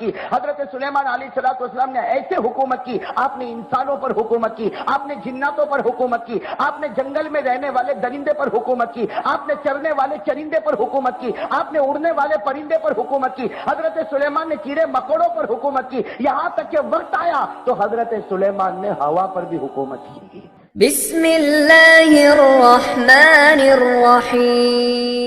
کی. حضرت سلیمان علیہ السلام نے ایسے حکومت کی, آپ نے انسانوں پر حکومت کی, آپ نے جناتوں پر حکومت کی, آپ نے جنگل میں رہنے والے درندے پر حکومت کی, آپ نے چرنے والے چرندے پر حکومت کی, آپ نے اڑنے والے پرندے پر حکومت کی. حضرت سلیمان نے کیڑے مکوڑوں پر حکومت کی. یہاں تک کہ وقت آیا تو حضرت سلیمان نے ہوا پر بھی حکومت کی. بسم اللہ الرحمن الرحیم.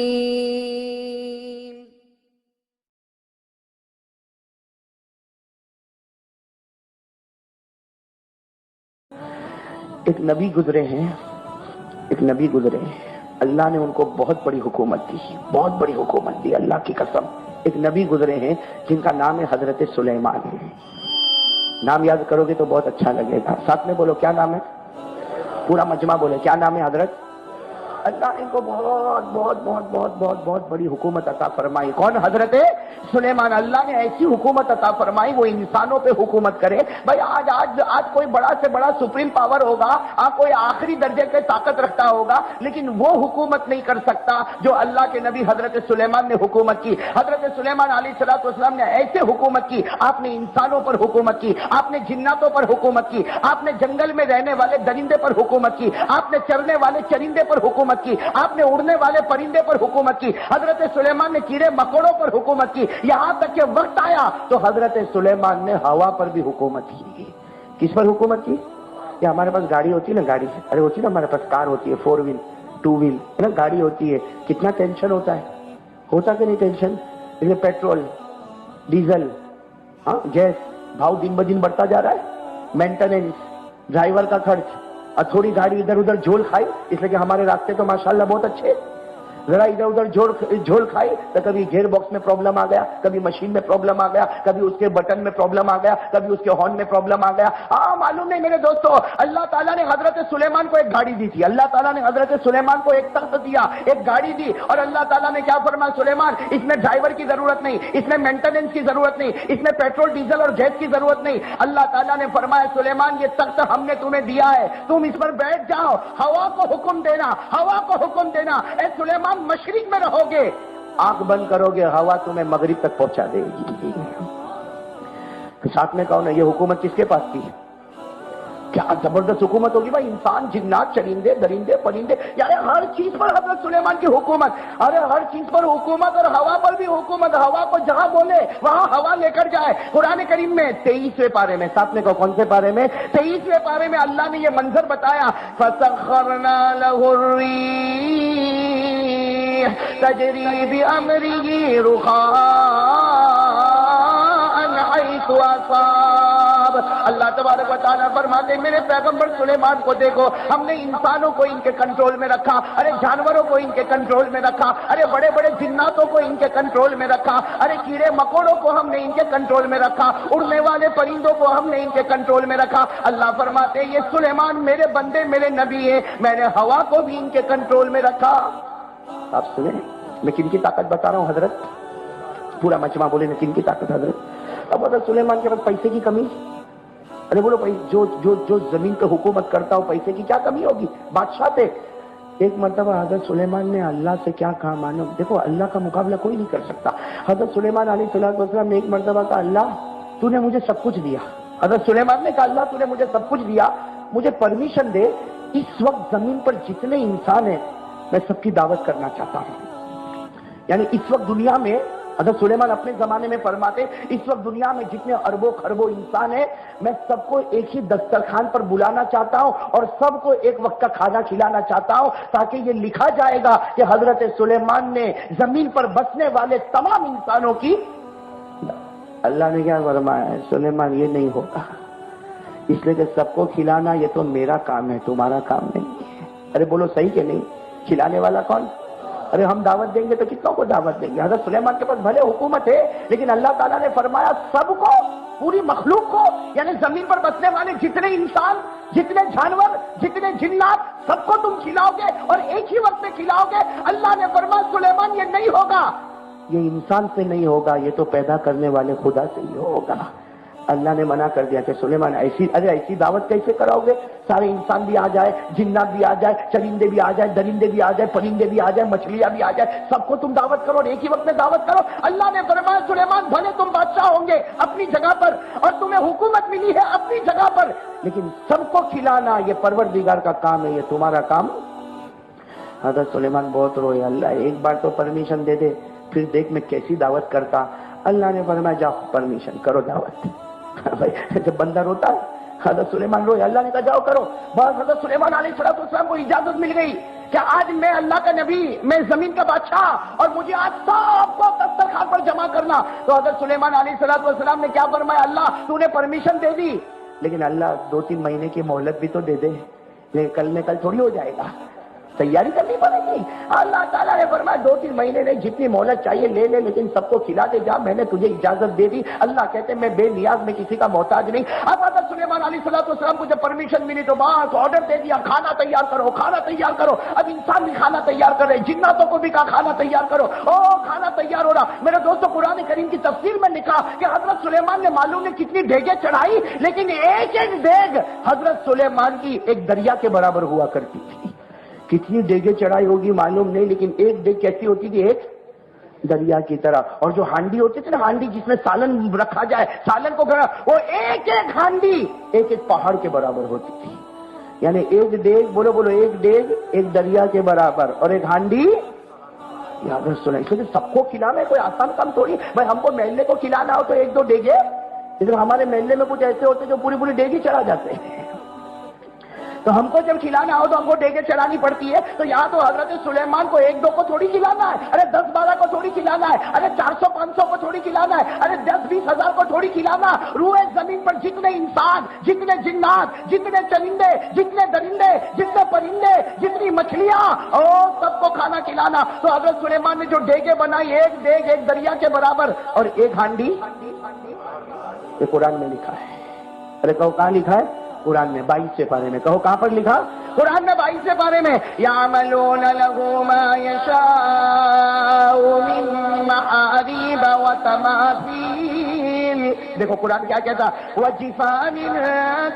ایک نبی گزرے ہیں, اللہ نے ان کو بہت بڑی حکومت دی, بہت بڑی حکومت دی, اللہ کی قسم. ایک نبی گزرے ہیں جن کا نام ہے حضرت سلیمان. نام یاد کرو گے تو بہت اچھا لگے گا. ساتھ میں بولو کیا نام ہے, پورا مجمع بولے کیا نام ہے حضرت. اللہ نے ان کو بہت بہت بہت بہت بہت بہت بڑی حکومت عطا فرمائی. کون؟ حضرت سلیمان. اللہ نے ایسی حکومت عطا فرمائی وہ انسانوں پہ حکومت کرے. بھائی آج کوئی بڑا سے بڑا سپریم پاور ہوگا, کوئی آخری درجے کے طاقت رکھتا ہوگا, لیکن وہ حکومت نہیں کر سکتا جو اللہ کے نبی حضرت سلیمان نے حکومت کی. حضرت سلیمان علیہ السلام نے ایسے حکومت کی, آپ نے انسانوں پر حکومت کی, آپ نے جناتوں پر حکومت کی, آپ نے جنگل میں رہنے والے درندے پر حکومت کی, آپ نے چرنے والے چرندے پر حکومت کی, آپ نے اڑنے والے پرندے پر حکومت کی. حضرت سلیمان نے کیڑے مکوڑوں پر حکومت کی. یہاں تک کہ وقت آیا تو حضرت سلیمان نے ہوا پر بھی حکومت کی. کس پر حکومت کی؟ یہ ہمارے پاس گاڑی ہوتی ہے نا, گاڑی ارے ہوتی ہے نا, ہمارے پاس کار ہوتی ہے, 4 ویل 2 ویل نا, گاڑی ہوتی ہے. کتنا ٹینشن ہوتا ہے, ہوتا کہ نہیں ٹینشن. اس میں پیٹرول, ڈیزل, گیس بھاؤ دن بدن بڑھتا جا رہا ہے, مینٹیننس, ڈرائیور کا خرچ, اور تھوڑی گاڑی ادھر ادھر جھول کھائی, اس لیے کہ ہمارے راستے تو ماشاءاللہ بہت اچھے, ذرا ادھر ادھر جھول کھائی تو کبھی گیئر باکس میں پرابلم آ گیا, کبھی مشین میں پرابلم آ گیا, کبھی اس کے بٹن میں پرابلم آ گیا, کبھی اس کے ہارن میں پرابلم آ گیا. معلوم نہیں میرے دوستو, اللہ تعالیٰ نے حضرت سلیمان کو ایک گاڑی دی تھی. اللہ تعالیٰ نے حضرت سلیمان کو ایک تخت دیا, ایک گاڑی دی, اور اللہ تعالیٰ نے کیا فرمایا, سلیمان اس میں ڈرائیور کی ضرورت نہیں, اس میں مینٹیننس کی ضرورت نہیں, اس میں پیٹرول ڈیزل اور گیس کی ضرورت نہیں. اللہ تعالیٰ نے فرمایا سلیمان یہ تخت ہم نے تمہیں دیا ہے, تم اس پر بیٹھ جاؤ, ہوا کو حکم دینا, ہوا کو حکم دینا. اے سلیمان مشرق میں رہو گے, آنکھ بند کرو گے, ہوا تمہیں مغرب تک پہنچا دے گی. ساتھ میں کہو نا یہ حکومت کس کے پاس تھی؟ کیا زبردست حکومت ہوگی بھائی. انسان, جنات, چرندے, درندے, پرندے, یعنی ہر چیز پر حضرت سلیمان کی حکومت. ارے ہر چیز پر حکومت, اور ہوا پر بھی حکومت. ہوا کو جہاں بولے وہاں ہوا لے کر جائے. قرآن کریم میں 23ویں پارے میں, ساتھ میں کہو کون سے پارے میں, 23ویں پارے میں اللہ نے یہ منظر بتایا, فَسَخَّرْنَا لَهُ الرِّيحَ تَجْرِي بِأَمْرِهِ رُخَاءً حَيْثُ أَصَابَ. اللہ تبارک و تعالیٰ فرماتے ہیں میرے پیغمبر سلیمان کو دیکھو, ہم نے انسانوں کو ان کے کنٹرول میں رکھا, ارے جانوروں کو ان کے کنٹرول میں رکھا, ارے بڑے بڑے جناتوں کو ان کے کنٹرول میں رکھا, ارے کیڑے مکوڑوں کو ہم نے ان کے کنٹرول میں رکھا, اڑنے والے پرندوں کو ہم نے ان کے کنٹرول میں رکھا. اللہ فرماتے ہیں یہ سلیمان میرے بندے, میرے نبی ہیں, میں نے ہوا کو بھی ان کے کنٹرول میں رکھا. آپ سنیں میں کن کی طاقت بتا رہا ہوں حضرت, پورا مجمع بولے کن کی طاقت حضرت. اب حضرت سلیمان کے پاس پیسے کی کمی, ارے بولو بھائی جو زمین پہ حکومت کرتا ہو پیسے کی کیا کمی ہوگی, بادشاہ تھے. ایک مرتبہ حضرت سلیمان نے اللہ سے کیا کہا, مانو دیکھو اللہ کا مقابلہ کوئی نہیں کر سکتا. حضرت سلیمان علیہ السلام نے ایک مرتبہ کہا اللہ تو نے مجھے سب کچھ دیا. حضرت سلیمان نے کہا اللہ تو نے مجھے سب کچھ دیا, مجھے پرمیشن دے اس وقت زمین پر جتنے انسان ہیں میں سب کی دعوت کرنا چاہتا ہوں. یعنی اس وقت دنیا میں, حضرت سلیمان اپنے زمانے میں فرماتے اس وقت دنیا میں جتنے اربوں خربوں انسان ہیں میں سب کو ایک ہی دسترخوان پر بلانا چاہتا ہوں اور سب کو ایک وقت کا کھانا کھلانا چاہتا ہوں, تاکہ یہ لکھا جائے گا کہ حضرت سلیمان نے زمین پر بسنے والے تمام انسانوں کی. اللہ نے کیا فرمایا, سلیمان یہ نہیں ہوگا, اس لیے کہ سب کو کھلانا یہ تو میرا کام ہے, تمہارا کام نہیں ہے. ارے بولو صحیح کہ نہیں, کھلانے والا کون؟ ارے ہم دعوت دیں گے تو کتنوں کو دعوت دیں گے. حضرت سلیمان کے پاس بھلے حکومت ہے لیکن اللہ تعالیٰ نے فرمایا سب کو, پوری مخلوق کو, یعنی زمین پر بسنے والے جتنے انسان, جتنے جانور, جتنے جنات, سب کو تم کھلاؤ گے اور ایک ہی وقت میں کھلاؤ گے. اللہ نے فرمایا سلیمان یہ نہیں ہوگا, یہ انسان سے نہیں ہوگا, یہ تو پیدا کرنے والے خدا سے ہی ہوگا. اللہ نے منع کر دیا کہ سلیمان ایسی دعوت کیسے کراؤ گے؟ سارے انسان بھی آ جائے، جنات بھی آ جائے، چرندے بھی آ جائے، درندے بھی آ جائے، پرندے بھی آ جائے، مچھلیاں بھی آ جائے، سب کو تم دعوت کرو اور ایک ہی وقت میں دعوت کرو۔ اللہ نے فرمایا سلیمان بھلے تم بادشاہ ہوں گے اپنی جگہ پر اور تمہیں حکومت ملی ہے اپنی جگہ پر، لیکن سب کو کھلانا یہ پروردگار کا کام ہے، یہ تمہارا کام۔ حضرت سلیمان بہت روئے، اللہ ایک بار تو پرمیشن دے دے، پھر دیکھ میں کیسی دعوت کرتا۔ اللہ نے فرمایا جاؤ پرمیشن کرو دعوت۔ جب بندہ روتا ہے، حضرت سلیمان روئے، اللہ نے کہا جاؤ کرو۔ بس حضرت سلیمان علیہ السلام کو اجازت مل گئی کہ آج میں اللہ کا نبی، میں زمین کا بادشاہ اور مجھے آج سب کو دسترخوان پر جمع کرنا۔ تو حضرت سلیمان علیہ السلام نے کیا فرمایا، اللہ تو نے پرمیشن دے دی، لیکن اللہ 2-3 مہینے کی مہلت بھی تو دے دے، لیکن کل میں کل تھوڑی ہو جائے گا، تیاری کرنی پڑے گی۔ اللہ تعالیٰ نے فرمایا 2-3 مہینے نہیں، جتنی مہلت چاہیے لے لے، لیکن سب کو کھلا دے جا، میں نے تجھے اجازت دے دی۔ اللہ کہتے ہیں میں بے نیاز، میں کسی کا محتاج نہیں۔ اب حضرت سلیمان علیہ السلام کو جب پرمیشن ملی تو بس آرڈر دے دیا، کھانا تیار کرو، کھانا تیار کرو۔ اب انسان بھی کھانا تیار کر رہے، جناتوں کو بھی کہا کھانا تیار کرو۔ کھانا تیار ہو رہا۔ میرے دوستوں قرآن کریم کی تفسیر میں لکھا کہ حضرت سلیمان نے معلوم نہیں کتنی دیگیں چڑھائی، لیکن ایک ایک دیگ حضرت سلیمان کی ایک دریا کے برابر ہوا کرتی تھی۔ کتنی دیگیں چڑھائی ہوگی معلوم نہیں، لیکن ایک دیگ کیسی ہوتی تھی، ایک دریا کی طرح۔ اور جو ہانڈی ہوتی تھی نا، ہانڈی جس میں سالن رکھا جائے، سالن کو وہ ایک ایک ہانڈی ایک ایک پہاڑ کے برابر ہوتی تھی۔ یعنی ایک دیگ، بولو ایک دیگ ایک دریا کے برابر، اور ایک ہانڈی یاد سنا۔ اس لیے سب کو کھلانا ہے کوئی آسان کام تھوڑی بھائی، ہم کو محلے کو کھلانا ہو تو 1-2 دیگیں، لیکن ہمارے محلے میں کچھ ایسے ہوتے جو پوری دیگیں چڑھا جاتے ہیں، تو ہم کو جب کھلانا ہو تو ہم کو دیگیں چڑھانی پڑتی ہے۔ تو یہاں تو حضرت سلیمان کو 1-2 کو تھوڑی کھلانا ہے، ارے 10-12 کو تھوڑی کھلانا ہے، ارے 400-500 کو تھوڑی کھلانا ہے، ارے 10-20 ہزار کو تھوڑی کھلانا۔ روئے زمین پر جتنے انسان، جتنے جنات، جتنے چرندے، جتنے درندے، جتنے پرندے، جتنی مچھلیاں، سب کو کھانا کھلانا۔ تو حضرت سلیمان نے جو دیگیں بنائی، ایک دیگ ایک دریا کے برابر اور ایک ہانڈی، یہ قرآن میں لکھا ہے۔ ارے کہو کہاں لکھا ہے؟ قرآن میں 22 پارے میں۔ کہو کہاں پر لکھا؟ قرآن میں 22 پارے میں۔ یعملون له ما یشاء من محاریب وتماثیل، دیکھو قرآن کیا کہتا، وجفان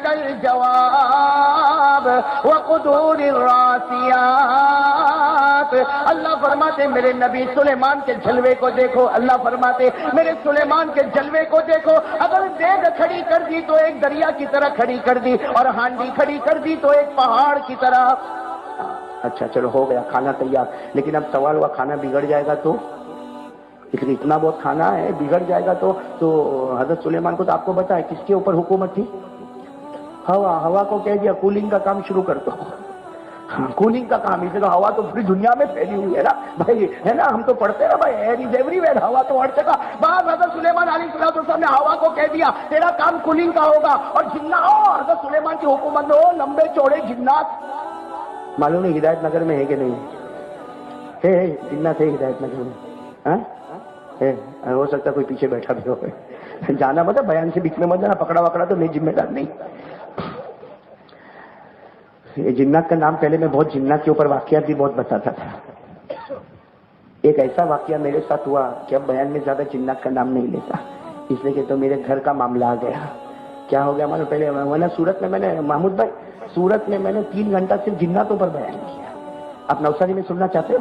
کالجواب وقدور الراسیات۔ اللہ فرماتے میرے نبی سلیمان کے جلوے کو دیکھو، اللہ فرماتے میرے سلیمان کے جلوے کو دیکھو، اگر دیگ کھڑی کر دی تو ایک دریا کی طرح کھڑی کر دی، اور ہانڈی کھڑی کر دی تو ایک پہاڑ کی طرح۔ اچھا چلو ہو گیا کھانا تیار، لیکن اب سوال ہوا کھانا بگڑ جائے گا تو؟ اس لیے اتنا بہت کھانا ہے، بگڑ جائے گا تو حضرت سلیمان کو تو آپ کو پتا ہے کس کے اوپر حکومت تھی؟ ہوا کو کہہ دیا کولنگ کا کام شروع کر دو، کولنگ کا کام۔ اس لیے ہوا تو پوری دنیا میں پھیلی ہوئی ہے نا بھائی، ہے نا، ہم تو پڑھتے ہیں بھائی ایئر از ایوری ویئر، ہوا تو ہر جگہ۔ بعد حضرت سلیمان علیہ السلام نے ہوا کو کہہ دیا تیرا کام کولنگ کا ہوگا، اور جنات حضرت سلیمان کی حکومت میں لمبے چوڑے جنات، معلوم نہیں ہدایت نگر میں ہے کہ نہیں ہے؟ جنات ہے ہدایت نگر میں، ہو سکتا ہے کوئی پیچھے بیٹھا بھی ہو، جانا مطلب بیان سے بیچ میں مت جانا، پکڑا وکڑا تو میں ذمہ دار نہیں۔ یہ جنات کا نام پہلے میں بہت جنات کے اوپر واقعات بھی بہت بتاتا تھا۔ ایک ایسا واقعہ میرے ساتھ ہوا کہ اب بیان میں زیادہ جنات کا نام نہیں لیتا، اس لیے کہ تو میرے گھر کا معاملہ آ گیا۔ کیا ہو گیا ہمارے پہلے سورت میں میں نے محمود بھائی، سورت میں میں نے 3 گھنٹہ صرف جناتوں پر بیان کیا۔ آپ نوساری میں سننا چاہتے ہو؟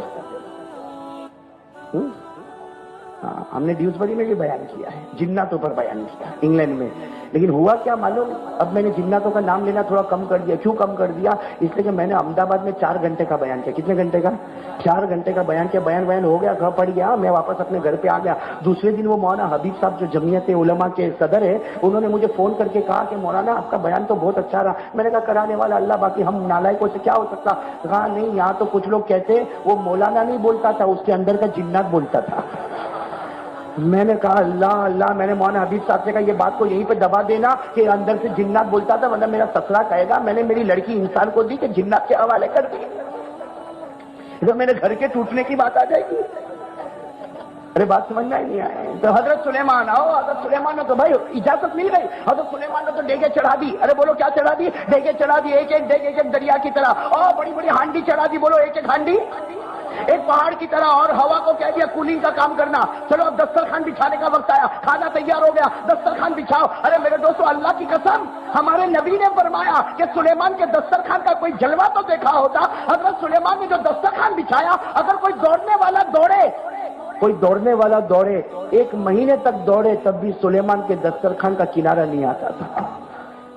ہاں، ہم نے ڈیوزبری میں بھی بیان کیا ہے، جناتوں پر بیان کیا انگلینڈ میں، لیکن ہوا کیا معلوم، اب میں نے جناتوں کا نام لینا تھوڑا کم کر دیا۔ کیوں کم کر دیا؟ اس لیے کہ میں نے احمد آباد میں 4 گھنٹے کا بیان کیا۔ کتنے گھنٹے کا؟ 4 گھنٹے کا بیان کیا۔ بیان ہو گیا، گھر پڑ گیا، میں واپس اپنے گھر پہ آ گیا۔ دوسرے دن وہ مولانا حبیب صاحب جو جمعیت علماء کے صدر ہے، انہوں نے مجھے فون کر کے کہا کہ مولانا آپ کا بیان تو بہت اچھا رہا۔ میں نے کہا کرانے والا اللہ، باقی ہم نالائکوں سے کیا ہو سکتا؟ کہا نہیں، یہاں تو کچھ لوگ کہتے وہ مولانا نہیں بولتا تھا، اس کے اندر کا جنات بولتا تھا۔ میں نے کہا اللہ اللہ، میں نے مولانا حبیب صاحب سے کہا یہ بات کو یہیں پہ دبا دینا کہ اندر سے جنات بولتا تھا، ورنہ میرا سسرا کہے گا میں نے میری لڑکی انسان کو دی کہ جنات کے حوالے کر دی، تو میرے گھر کے ٹوٹنے کی بات آ جائے گی۔ ارے بات سمجھنا ہی نہیں آئے۔ تو حضرت سلیمان آؤ، حضرت سلیمان نے تو بھائی اجازت مل گئی، حضرت سلیمان نے تو دیگیں چڑھا دی۔ ارے بولو کیا چڑھا دی؟ دیگیں چڑھا دی، ایک ایک دیگ ایک ایک دریا کی طرح، اور بڑی بڑی ہانڈی چڑھا دی، بولو ایک ایک ہانڈی۔ ایک پہاڑ کی طرح، اور ہوا کو کہہ دیا کولنگ کا کام کرنا، چلو اب دسترخوان بچھانے کا وقت آیا، کھانا تیار ہو گیا، دسترخوان بچھاؤ۔ ارے میرے دوستو، اللہ کی قسم، ہمارے نبی نے فرمایا کہ سلیمان کے دسترخوان کا کوئی جلوہ تو دیکھا ہوتا۔ حضرت سلیمان نے جو دسترخوان بچھایا، اگر کوئی دوڑنے والا دوڑے، کوئی دوڑنے والا دوڑے، 1 مہینے تک دوڑے، تب بھی سلیمان کے دسترخوان کا کنارہ نہیں آتا تھا۔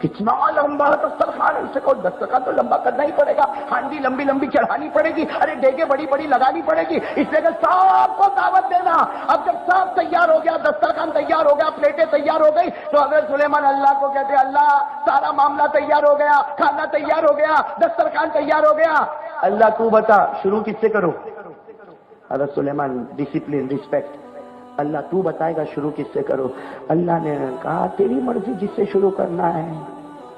کتنا لمبا دسترخوان، اسے کو دسترخوان تو لمبا کرنا ہی پڑے گا، ہانڈی لمبی لمبی چڑھانی پڑے گی، ارے ڈیگے بڑی بڑی لگانی پڑے گی، اس لیے کہ سب کو دعوت دینا۔ اب جب سب تیار ہو گیا، دسترخوان تیار ہو گیا، پلیٹیں تیار ہو گئی، تو حضرت سلیمان اللہ کو کہتے اللہ سارا معاملہ تیار ہو گیا، کھانا تیار ہو گیا، دسترخوان تیار ہو گیا، اللہ تو بتا شروع کس سے کرو؟ حضرت سلیمان ڈسپلن، ریسپیکٹ، اللہ تو بتائے گا شروع کس سے کرو۔ اللہ نے کہا تیری مرضی، جس سے شروع کرنا ہے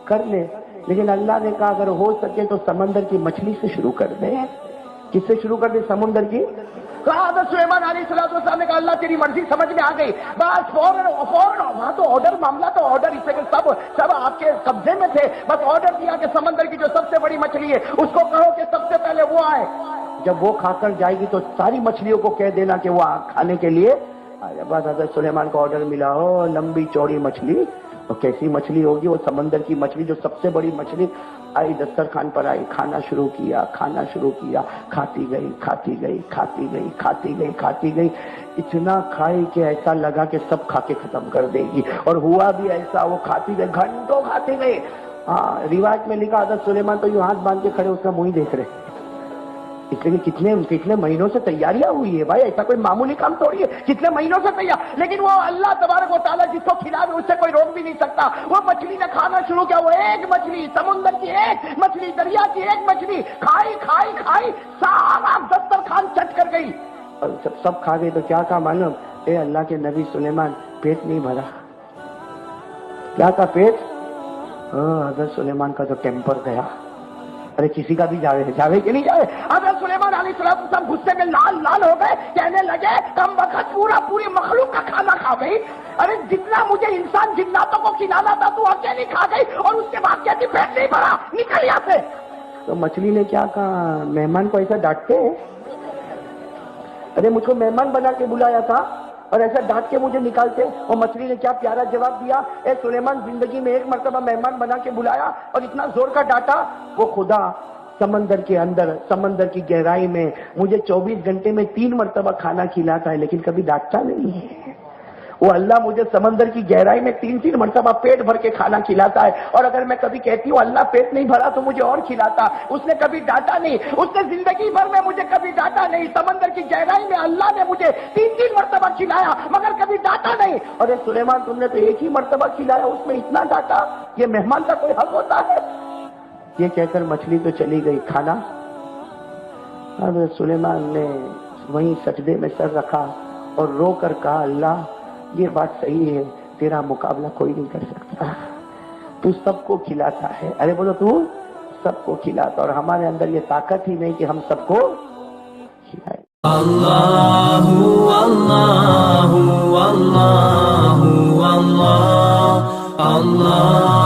کر لے، لیکن اللہ نے کہا اگر ہو سکے تو سمندر کی مچھلی سے شروع کر دے۔ کس سے شروع کر دے؟ سمندر کی۔ کہا حضرت سلیمان علیہ السلام نے کہا اللہ تیری مرضی، سمجھ میں آ گئی، بس فوراً وہاں تو آرڈر، معاملہ تو آرڈر، اس سے کہ سب آپ کے قبضے میں تھے، بس آرڈر دیا کہ سمندر کی جو سب سے بڑی مچھلی ہے اس کو کہو کہ سب سے پہلے وہ آئے، جب وہ کھا کر جائے گی تو ساری مچھلیوں کو کہہ دینا کہ وہ کھانے کے لیے۔ بعد حضرت سلیمان کو آرڈر ملا، ہو لمبی چوڑی مچھلی، تو کیسی مچھلی ہوگی؟ وہ سمندر کی مچھلی جو سب سے بڑی مچھلی آئی، دسترخوان پر آئی، کھانا شروع کیا، کھاتی گئی، اتنا کھائی کہ ایسا لگا کہ سب کھا کے ختم کر دے گی، اور ہوا بھی ایسا، وہ کھاتی گئی، گھنٹوں کھاتی گئی۔ روایت میں لکھا حضرت سلیمان تو یوں ہاتھ باندھ کے کھڑے اس کا منہ ہی دیکھ رہے، اس لیے کتنے مہینوں سے تیاریاں ہوئی ہے بھائی، ایسا کوئی معمولی کام تھوڑی ہے، کتنے مہینوں سے تیار، لیکن وہ اللہ تبارک و تعالیٰ جس کو کھلا دے اس سے کوئی روک بھی نہیں سکتا۔ وہ مچھلی نے کھانا شروع کیا، وہ ایک مچھلی، سمندر کی ایک مچھلی، دریا کی ایک مچھلی کھائی، سارا دسترخوان چٹ کر گئی، اور جب سب کھا گئی تو کیا کہا معلوم؟ اے اللہ کے نبی سلیمان، پیٹ نہیں بھرا۔ کیا کہا؟ پیٹ؟ حضرت سلیمان کا تو ٹیمپر گیا، ارے کسی کا بھی جاوے کہ نہیں جاوے۔ حضرت سلیمان علیہ السلام غصے میں لال ہو گئے، کہنے لگے کم وقت پوری مخلوق کا کھانا کھا گئی، ارے جتنا مجھے انسان جناتوں کو کھلانا تھا تو اکیلی کھا گئی، اور اس کے بعد کہتی پیٹ نہیں بھرا، نکل یہاں سے۔ تو مچھلی نے کیا کہا؟ مہمان کو ایسا ڈانٹتے ہیں؟ ارے مجھ کو مہمان بنا کے بلایا تھا اور ایسا ڈانٹ کے مجھے نکالتے؟ اور مچھلی نے کیا پیارا جواب دیا، اے سلیمان زندگی میں ایک مرتبہ مہمان بنا کے بلایا اور اتنا زور کا ڈانٹا، وہ خدا سمندر کے اندر، سمندر کی گہرائی میں مجھے 24 گھنٹے میں 3 مرتبہ کھانا کھلاتا ہے لیکن کبھی ڈانٹتا نہیں ہے۔ وہ اللہ مجھے سمندر کی گہرائی میں 3 مرتبہ پیٹ بھر کے کھانا کھلاتا ہے، اور اگر میں کبھی کہتی ہوں اللہ پیٹ نہیں بھرا تو مجھے اور کھلاتا، اس نے کبھی ڈانٹا نہیں، اس نے زندگی بھر میں مجھے کبھی ڈانٹا نہیں، سمندر کی گہرائی میں اللہ نے مجھے 3 مرتبہ کھلایا مگر کبھی ڈانٹا نہیں۔ اور اے سلیمان تم نے تو ایک ہی مرتبہ کھلایا، اس میں اتنا ڈانٹا، یہ مہمان کا کوئی حق ہوتا ہے؟ یہ کہہ کر مچھلی تو چلی گئی کھانا۔ حضرت سلیمان نے وہیں سجدے میں سر رکھا اور رو کر کہا اللہ یہ بات صحیح ہے، تیرا مقابلہ کوئی نہیں کر سکتا، تو سب کو کھلاتا ہے، ارے بولو تو سب کو کھلاتا، اور ہمارے اندر یہ طاقت ہی نہیں کہ ہم سب کو کھلائیں۔ اللہ اللہ اللہ اللہ اللہ